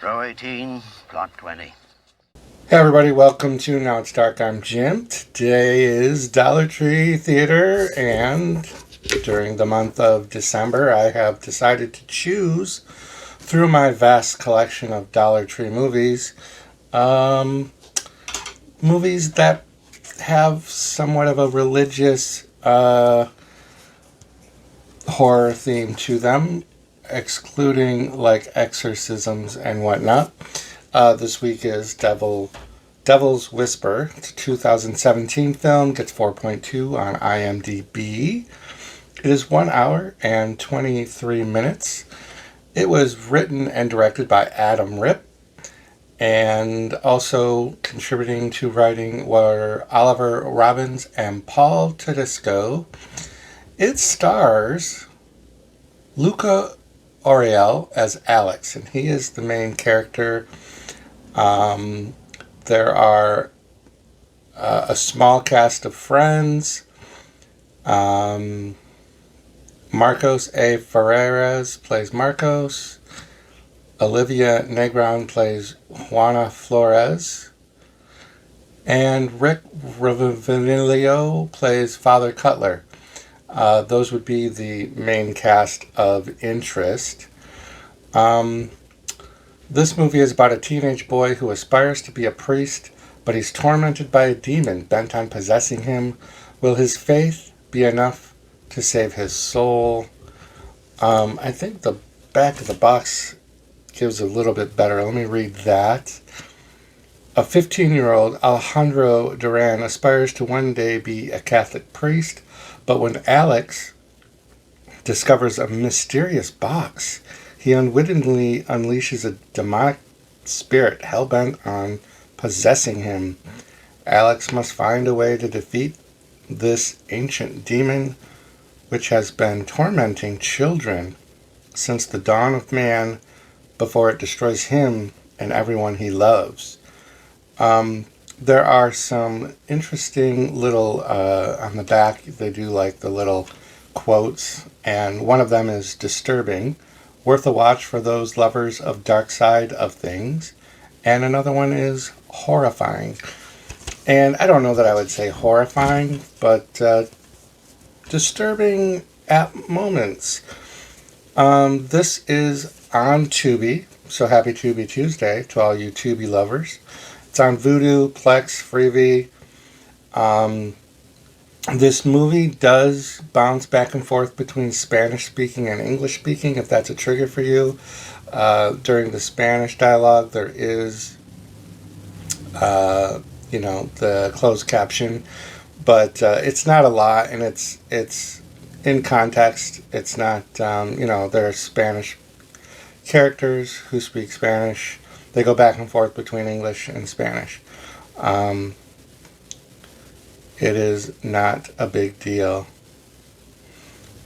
Row 18, plot 20. Hey everybody, welcome to Now It's Dark. I'm Jim. Today is Dollar Tree Theater, and during the month of December, I have decided to choose through my vast collection of Dollar Tree movies, movies that have somewhat of a religious horror theme to them, excluding like exorcisms and whatnot. This week is Devil's Whisper. It's a 2017 film, gets 4.2 on IMDb. It is 1 hour and 23 minutes. It was written and directed by Adam Ripp, and also contributing to writing were Oliver Robbins and Paul Tedesco. It stars Luca Oriel as Alex, and he is the main character. There are a small cast of friends. Marcos A. Ferreras plays Marcos. Olivia Negron plays Juana Flores. And Rick Ravanilio plays Father Cutler. Those would be the main cast of interest. This movie is about a teenage boy who aspires to be a priest, but he's tormented by a demon bent on possessing him. Will his faith be enough to save his soul? I think the back of the box gives a little bit better. Let me read that. A 15-year-old Alejandro Duran aspires to one day be a Catholic priest, but when Alex discovers a mysterious box, he unwittingly unleashes a demonic spirit hell-bent on possessing him. Alex must find a way to defeat this ancient demon, which has been tormenting children since the dawn of man, before it destroys him and everyone he loves. There are some interesting little, on the back, they do like the little quotes, and one of them is disturbing, worth a watch for those lovers of dark side of things, and another one is horrifying. And I don't know that I would say horrifying, but disturbing at moments. This is on Tubi, so happy Tubi Tuesday to all you Tubi lovers. It's on Vudu, Plex, Freevee. This movie does bounce back and forth between Spanish speaking and English speaking, if that's a trigger for you. During the Spanish dialogue, there is, the closed caption, but it's not a lot, and it's in context. It's not, there are Spanish characters who speak Spanish. They go back and forth between English and Spanish. It is not a big deal.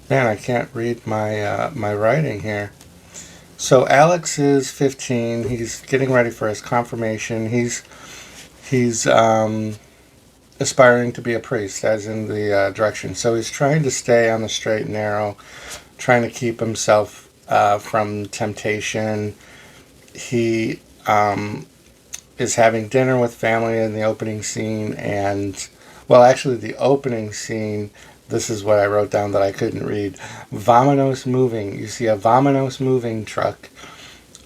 Man, I can't read my writing here. So Alex is 15. He's getting ready for his confirmation. He's aspiring to be a priest, as in the direction. So he's trying to stay on the straight and narrow, trying to keep himself from temptation. He is having dinner with family in the opening scene, and the opening scene, this is what I wrote down that I couldn't read. Vamonos moving. You see a Vamonos moving truck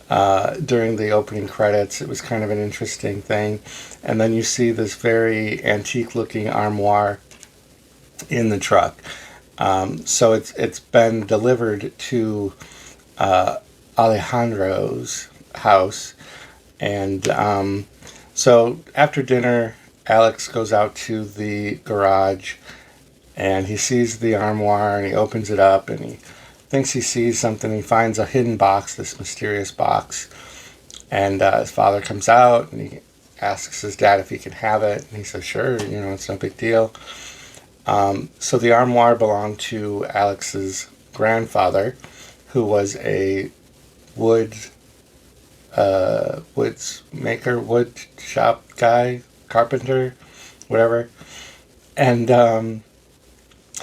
during the opening credits. It was kind of an interesting thing. And then you see this very antique-looking armoire in the truck. So it's been delivered to Alejandro's house. And so after dinner, Alex goes out to the garage, and he sees the armoire, and he opens it up, and he thinks he sees something. He finds a hidden box, this mysterious box, and his father comes out, and he asks his dad if he can have it, and he says, sure, it's no big deal. So the armoire belonged to Alex's grandfather, who was a woods maker, wood shop guy, carpenter, whatever. And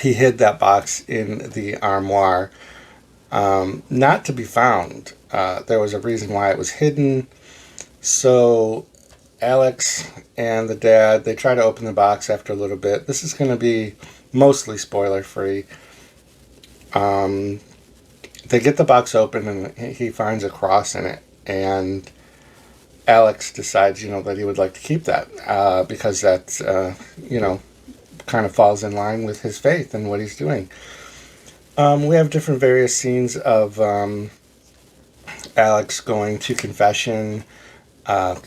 he hid that box in the armoire, not to be found. there was a reason why it was hidden. So Alex and the dad, they try to open the box after a little bit. This is going to be mostly spoiler free. They get the box open and he finds a cross in it, and Alex decides, that he would like to keep that because that's, kind of falls in line with his faith and what he's doing. We have different various scenes of Alex going to confession, the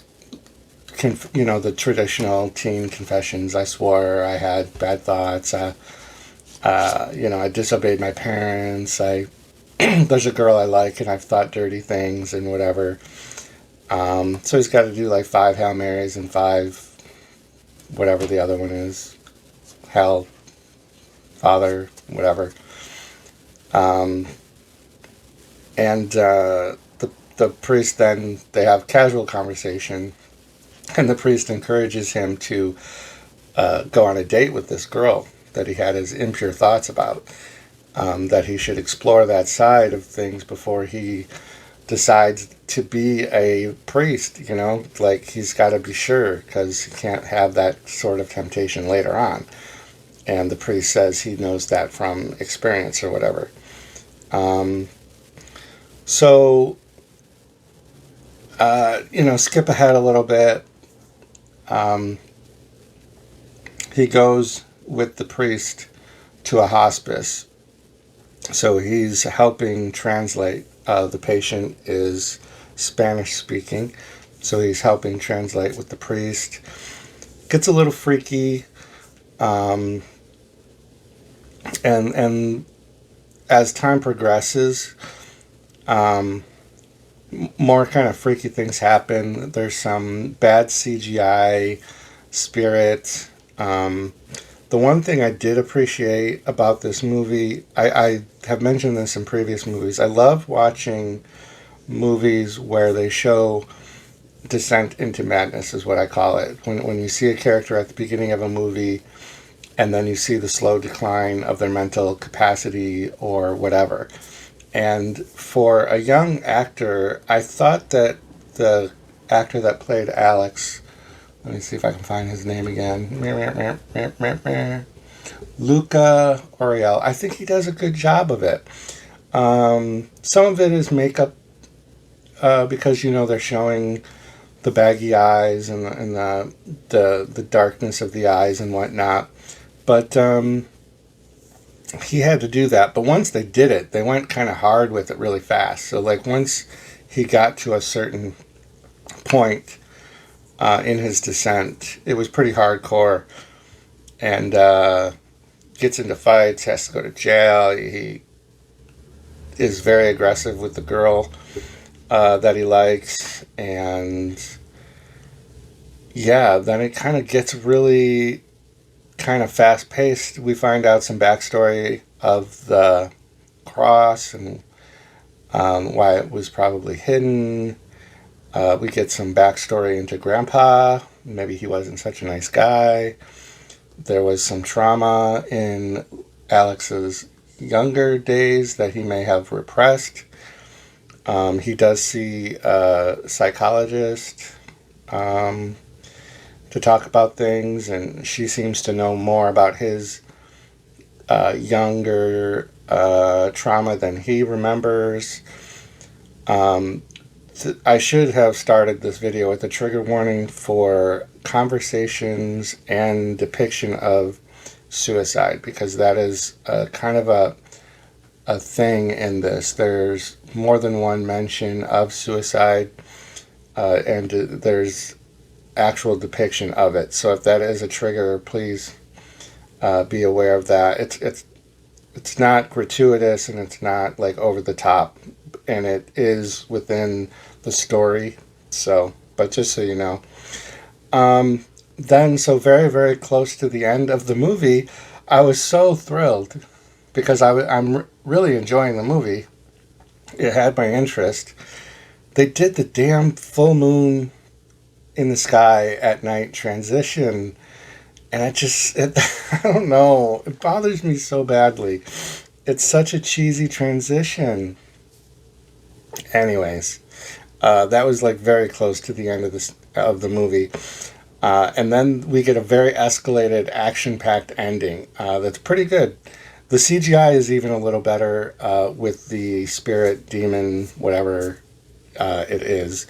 traditional teen confessions. I swore, I had bad thoughts, I disobeyed my parents, there's a girl I like and I've thought dirty things and whatever. So he's got to do like 5 Hail Marys and 5, whatever the other one is. Hell, Father, whatever. And the priest then, they have casual conversation, and the priest encourages him to go on a date with this girl that he had his impure thoughts about. That he should explore that side of things before he decides to be a priest, he's got to be sure, because he can't have that sort of temptation later on. And the priest says he knows that from experience or whatever. Skip ahead a little bit. He goes with the priest to a hospice. So he's helping translate. The patient is Spanish speaking, so he's helping translate with the priest. Gets a little freaky, and as time progresses, more kind of freaky things happen. There's some bad CGI, spirit. The one thing I did appreciate about this movie, I have mentioned this in previous movies, I love watching movies where they show descent into madness, is what I call it. When you see a character at the beginning of a movie and then you see the slow decline of their mental capacity or whatever. And for a young actor, I thought that the actor that played Alex, let me see if I can find his name again. Luca Oriel. I think he does a good job of it. Some of it is makeup because they're showing the baggy eyes and the darkness of the eyes and whatnot. But he had to do that. But once they did it, they went kind of hard with it really fast. So once he got to a certain point in his descent, it was pretty hardcore, and gets into fights, has to go to jail. He is very aggressive with the girl that he likes, and then it kind of gets really kind of fast paced. We find out some backstory of the cross and why it was probably hidden. We get some backstory into Grandpa. Maybe he wasn't such a nice guy. There was some trauma in Alex's younger days that he may have repressed. He does see a psychologist to talk about things, and she seems to know more about his younger trauma than he remembers. I should have started this video with a trigger warning for conversations and depiction of suicide, because that is kind of a thing in this. There's more than one mention of suicide, and there's actual depiction of it. So if that is a trigger, please be aware of that. It's not gratuitous, and it's not over the top, and it is within the story. So, but just so you know. Then, so very, very close to the end of the movie, I was so thrilled because I'm really enjoying the movie. It had my interest. They did the damn full moon in the sky at night transition, and I don't know, it bothers me so badly. It's such a cheesy transition. Anyways, that was like very close to the end of the movie. And then we get a very escalated, action-packed ending that's pretty good. The CGI is even a little better with the spirit, demon, whatever it is.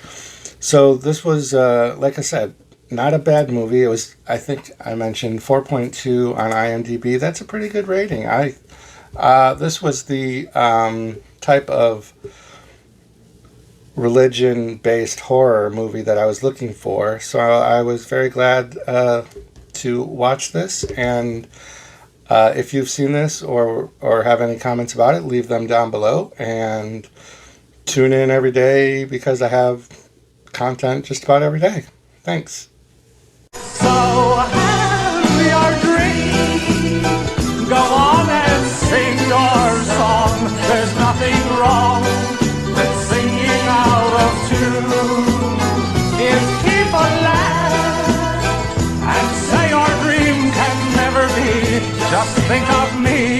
So this was, like I said, not a bad movie. It was, I think I mentioned 4.2 on IMDb. That's a pretty good rating. This was the type of religion-based horror movie that I was looking for. So I was very glad to watch this. And if you've seen this or have any comments about it, leave them down below. And tune in every day because I have content just about every day. Thanks. So have your dream. Go on and sing your song. There's nothing wrong with singing out of tune. If people laugh and say your dream can never be, just think of me.